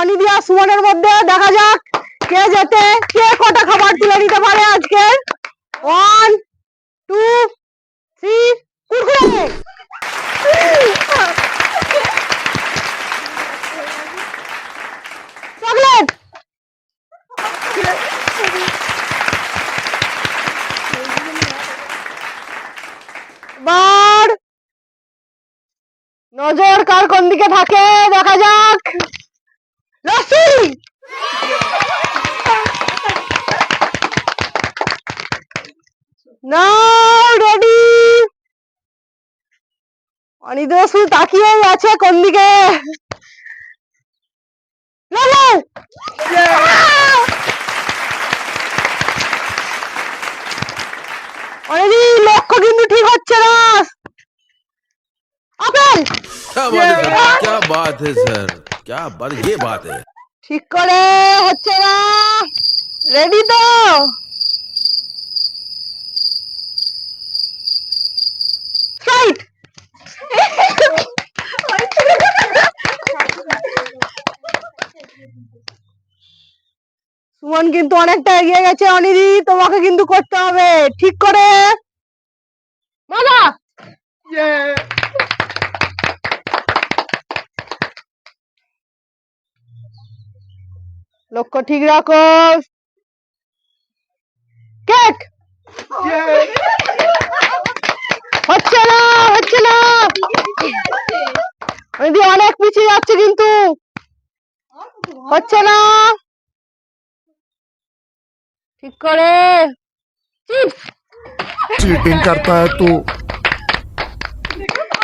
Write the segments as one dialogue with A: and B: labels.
A: অনিদি আর সুমনের মধ্যে। দেখা যাক কে যেতে, কে কটা খাবার তুলে নিতে পারে আজকে। 1 2 3 কুরকুরে। চকলেট। বার নজর কার কোন দিকে থাকে দেখা যাক। লস্যি। নাও রেডি। অনিদি শুধু তাকিয়েই আছে কোন দিকে। অনিদি লক্ষ্য কিন্তু ঠিক হচ্ছে না। আপেল।
B: क्या बात है सर, क्या बात, ये बात है।
A: ঠিক করে হচ্ছে না। রেডি তো? স্প্রাইট। সুমন কিন্তু অনেকটা এগিয়ে গেছে। অনিদি তোমাকে কিন্তু করতে হবে ঠিক করে। মজা। লক্ষ্য ঠিক রাখো। কেক। হচ্ছে না হচ্ছে না। অনিদি অনেক পিছিয়ে যাচ্ছে কিন্তু হচ্ছে না। ঠিক করে। চিপস।
C: चीटिंग करता है तू।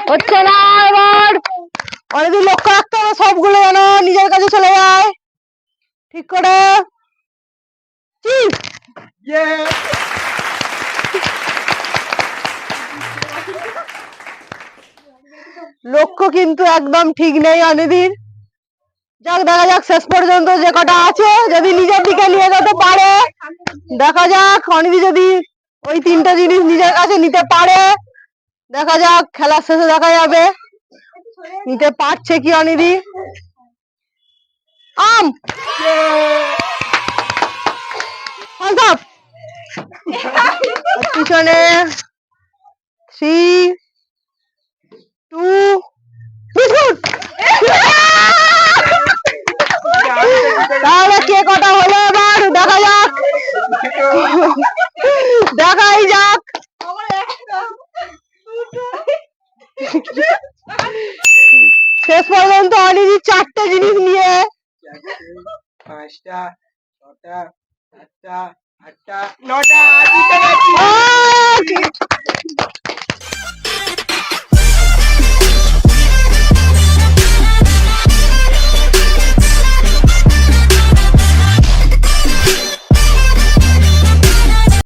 A: হচ্ছে না এবার। অনিদি লক্ষ্য রাখতে হবে সবগুলো যেন নিজের কাছে চলে যায়। ঠিক করে। চিপস। লক্ষ্য কিন্তু একদম ঠিক নেই অনিদির। যাক দেখা যাক শেষ পর্যন্ত যে কটা আছে যদি নিজের দিকে নিয়ে যেতে পারে। দেখা যাক অনিদি যদি ওই 3টে জিনিস নিজের কাছে নিতে পারে। দেখা যাক খেলার শেষে দেখা যাবে নিতে পারছে কি অনিদি। আম। পিছনে 3 2 বিস্কুট। তাহলে কে কটা হলো এবার দেখা যাক। দেখাই যাক। শেষ পর্যন্ত অনিদি 4টে জিনিস নিয়ে
D: 5টা 6টা 7টা 8টা 9টা